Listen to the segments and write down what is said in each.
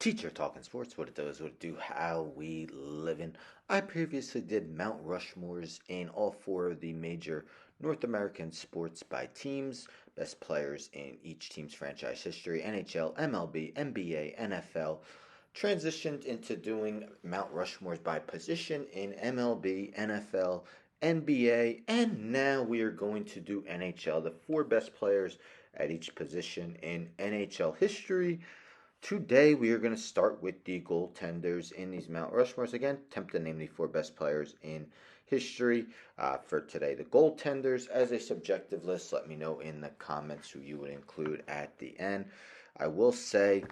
Teacher Talking Sports, what it does, what it do, how we living. I previously did Mount Rushmores in all four of the major North American sports by teams, best players in each team's franchise history, NHL, MLB, NBA, NFL. Transitioned into doing Mount Rushmores by position in MLB, NFL, NBA, and now we are going to do NHL, the four best players at each position in NHL history. Today we are going to start with the goaltenders in these Mount Rushmores. Again, attempt to name the four best players in history for today. The goaltenders as a subjective list. Let me know in the comments who you would include at the end. I will say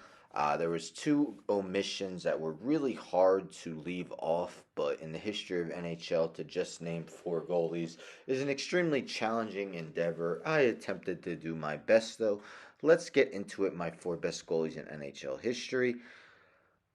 there was two omissions that were really hard to leave off, but in the history of NHL to just name four goalies is an extremely challenging endeavor. I attempted to do my best though. Let's get into it. My four best goalies in NHL history.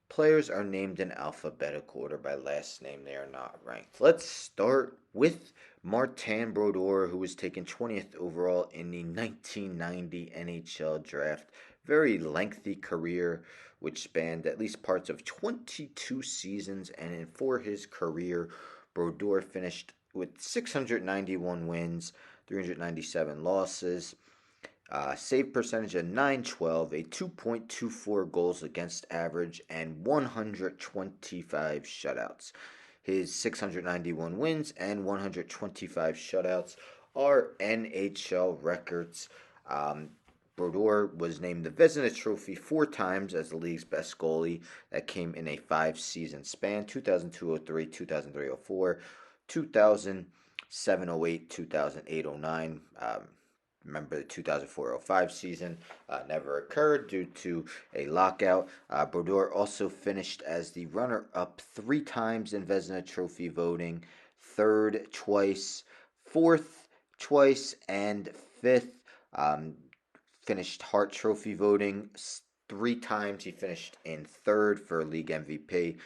Players are named in alphabetical order by last name. They are not ranked. Let's start with Martin Brodeur, who was taken 20th overall in the 1990 NHL draft. Very lengthy career, which spanned at least parts of 22 seasons. And for his career, Brodeur finished with 691 wins, 397 losses. Save percentage of 912, a 2.24 goals against average, and 125 shutouts. His 691 wins and 125 shutouts are NHL records. Brodeur was named the Vezina Trophy 4 times as the league's best goalie. That came in a 5-season span: 2002-03, 2003-04, 2007-08, 2008-09. Remember the 2004-05 season never occurred due to a lockout. Brodeur also finished as the runner-up 3 times in Vezina Trophy voting, third twice, fourth twice, and fifth. Finished Hart Trophy voting 3 times. He finished in third for league MVP,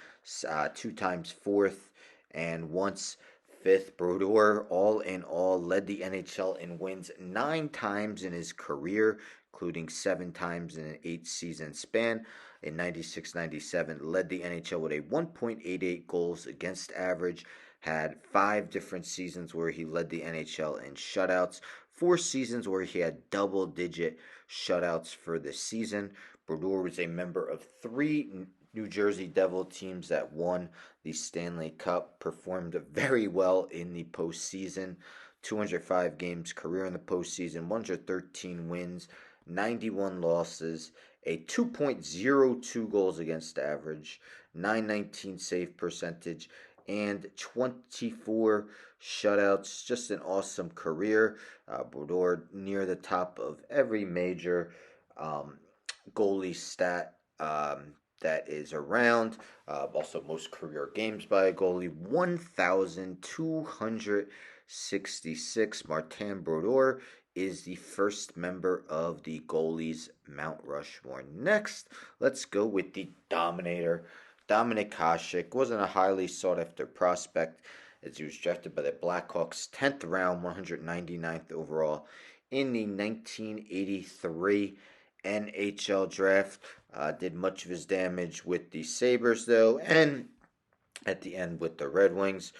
2 times fourth, and once fifth. Brodeur, all in all, led the NHL in wins 9 times in his career, including 7 times in an 8-season span. In 96-97, led the NHL with a 1.88 goals against average. Had 5 different seasons where he led the NHL in shutouts. 4 seasons where he had double-digit shutouts for the season. Brodeur was a member of 3 New Jersey Devil teams that won the Stanley Cup, performed very well in the postseason. 205 games career in the postseason, 113 wins, 91 losses, a 2.02 goals against average, 919 save percentage, and 24 shutouts. Just an awesome career. Brodeur near the top of every major goalie stat that is around. Also, most career games by a goalie, 1,266. Martin Brodeur is the first member of the Goalies Mount Rushmore. Next, let's go with the Dominator. Dominik Hasek wasn't a highly sought-after prospect as he was drafted by the Blackhawks 10th round, 199th overall in the 1983 NHL draft. Did much of his damage with the Sabres, though, and at the end with the Red Wings.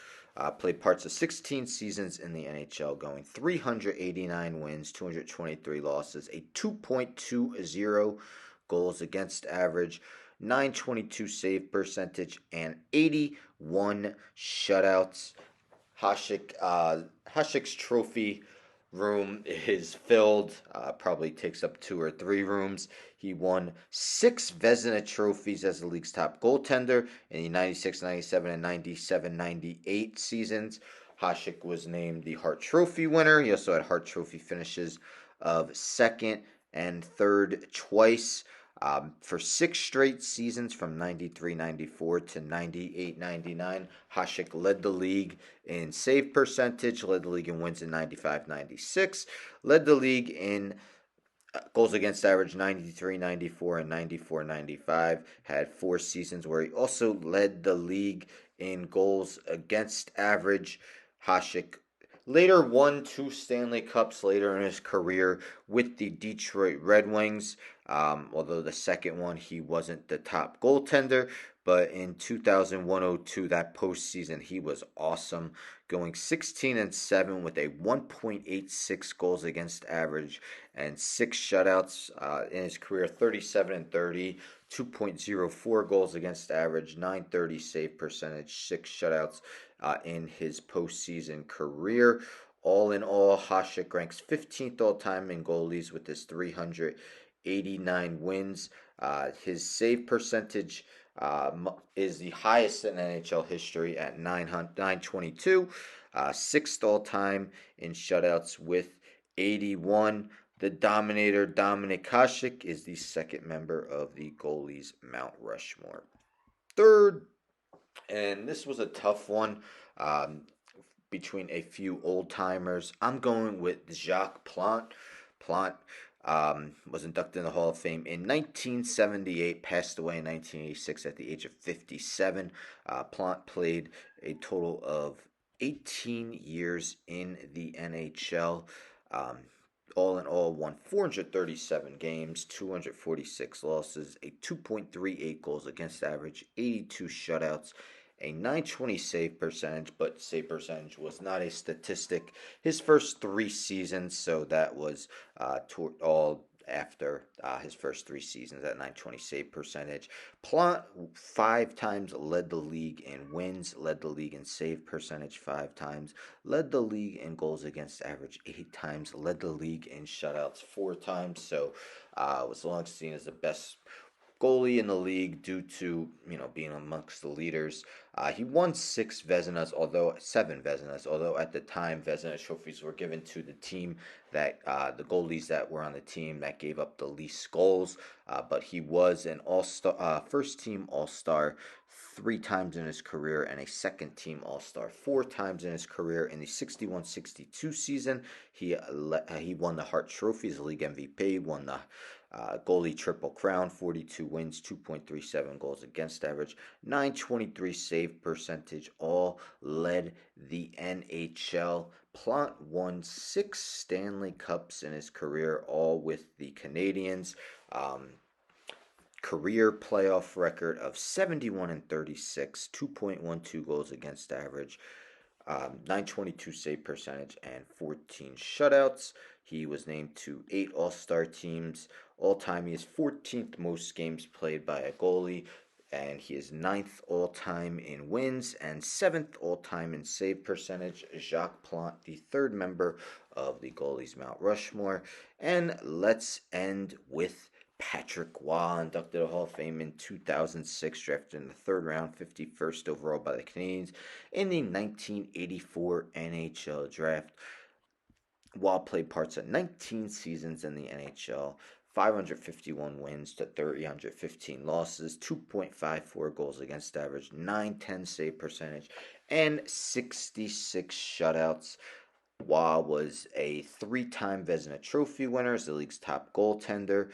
Played parts of 16 seasons in the NHL, going 389 wins, 223 losses, a 2.20 goals against average, 922 save percentage, and 81 shutouts. Hasek's trophy room is filled, probably takes up 2 or 3 rooms. He won 6 Vezina trophies as the league's top goaltender in the 96, 97, and 97, 98 seasons. Hasek was named the Hart Trophy winner. He also had Hart Trophy finishes of second and third twice. For 6 straight seasons from 93-94 to 98-99, Hasek led the league in save percentage, led the league in wins in 95-96, led the league in goals against average 93-94 and 94-95, had 4 seasons where he also led the league in goals against average. Hasek later won 2 Stanley Cups later in his career with the Detroit Red Wings. Although the second one, he wasn't the top goaltender. But in 2001-02, that postseason, he was awesome, going 16-7 with a 1.86 goals against average and 6 shutouts in his career. 37-30, 2.04 goals against average, 930 save percentage, 6 shutouts in his postseason career. All in all, Hasek ranks 15th all time in goalies with his 389 wins. His save percentage is the highest in NHL history at 922. Sixth all time in shutouts with 81. The Dominator, Dominik Hasek, is the second member of the Goalies Mount Rushmore. Third, and this was a tough one between a few old timers. I'm going with Jacques Plante. Plante was inducted in the Hall of Fame in 1978, passed away in 1986 at the age of 57. Plante played a total of 18 years in the NHL. All in all, won 437 games, 246 losses, a 2.38 goals against average, 82 shutouts, a 920 save percentage, but save percentage was not a statistic his first 3 seasons, so that was all after his first 3 seasons at 920 save percentage. Plante 5 times led the league in wins, led the league in save percentage 5 times, led the league in goals against average 8 times, led the league in shutouts 4 times, so was long seen as the best goalie in the league due to being amongst the leaders. He won 7 Vezinas, although at the time Vezina trophies were given to the team that the goalies that were on the team that gave up the least goals. But he was an all-star, first team all-star 3 times in his career and a second team all-star 4 times in his career. In the 61-62 season, he won the Hart Trophy as league MVP, won the goalie triple crown, 42 wins, 2.37 goals against average, 923 save percentage, all led the NHL. Plante won 6 Stanley Cups in his career, all with the Canadiens. Career playoff record of 71-36, 2.12 goals against average, 922 save percentage, and 14 shutouts. He was named to 8 All-Star teams. All-time, he is 14th most games played by a goalie, and he is 9th all-time in wins and 7th all-time in save percentage. Jacques Plante, the third member of the Goalies Mount Rushmore. And let's end with Patrick Roy, inducted to the Hall of Fame in 2006, drafted in the third round, 51st overall by the Canadiens in the 1984 NHL Draft. Roy played parts of 19 seasons in the NHL, 551 wins to 315 losses, 2.54 goals against average, 910 save percentage, and 66 shutouts. Roy was a 3-time Vezina Trophy winner as the league's top goaltender.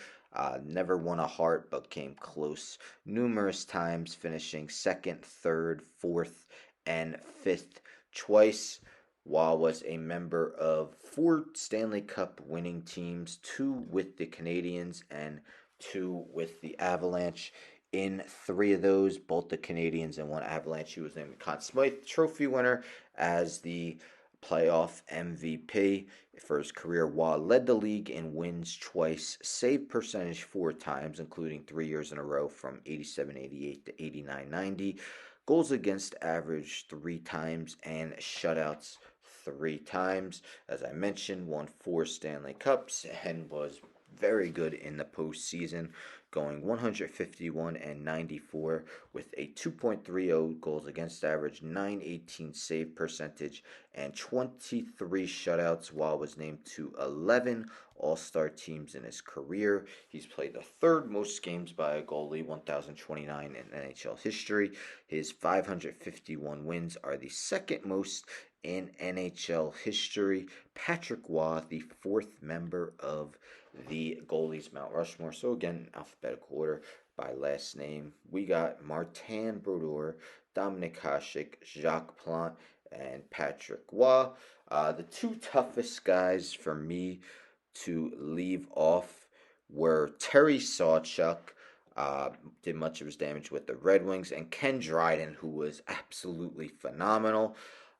Never won a Hart, but came close numerous times, finishing second, third, fourth, and fifth twice. Roy was a member of 4 Stanley Cup winning teams, 2 with the Canadiens and 2 with the Avalanche. In 3 of those, both the Canadiens and 1 Avalanche, he was named the Conn Smythe Trophy winner as the playoff MVP for his career. Roy led the league in wins twice, save percentage 4 times, including 3 years in a row from 87-88 to 89-90, goals against average 3 times, and shutouts 3 times. As I mentioned, won 4 Stanley Cups and was very good in the postseason, going 151-94 with a 2.30 goals against average, 918 save percentage, and 23 shutouts. While was named to 11 All-Star teams in his career. He's played the third most games by a goalie, 1,029 in NHL history. His 551 wins are the second most in NHL history. Patrick Roy, the 4th member of the Goalies Mount Rushmore. So again, alphabetical order by last name. We got Martin Brodeur, Dominik Hasek, Jacques Plante, and Patrick Roy. The 2 toughest guys for me to leave off were Terry Sawchuk, uh, did much of his damage with the Red Wings, and Ken Dryden, who was absolutely phenomenal,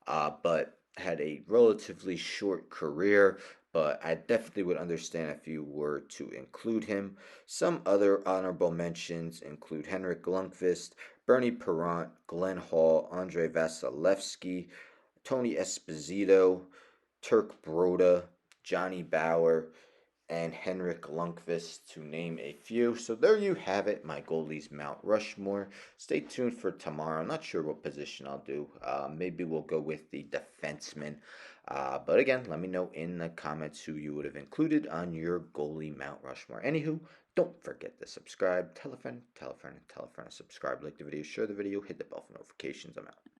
but had a relatively short career. But I definitely would understand if you were to include him. Some other honorable mentions include Henrik Lundqvist, Bernie Perrant, Glenn Hall, Andre Vasilevsky, Tony Esposito, Turk Broda, Johnny Bauer, and Henrik Lundqvist, to name a few. So there you have it, my goalies Mount Rushmore. Stay tuned for tomorrow. I'm not sure what position I'll do. Maybe we'll go with the defenseman. But again, let me know in the comments who you would have included on your goalie Mount Rushmore. Anywho, don't forget to subscribe. Tell a friend, tell a friend, tell a friend to subscribe. Like the video, share the video, hit the bell for notifications. I'm out.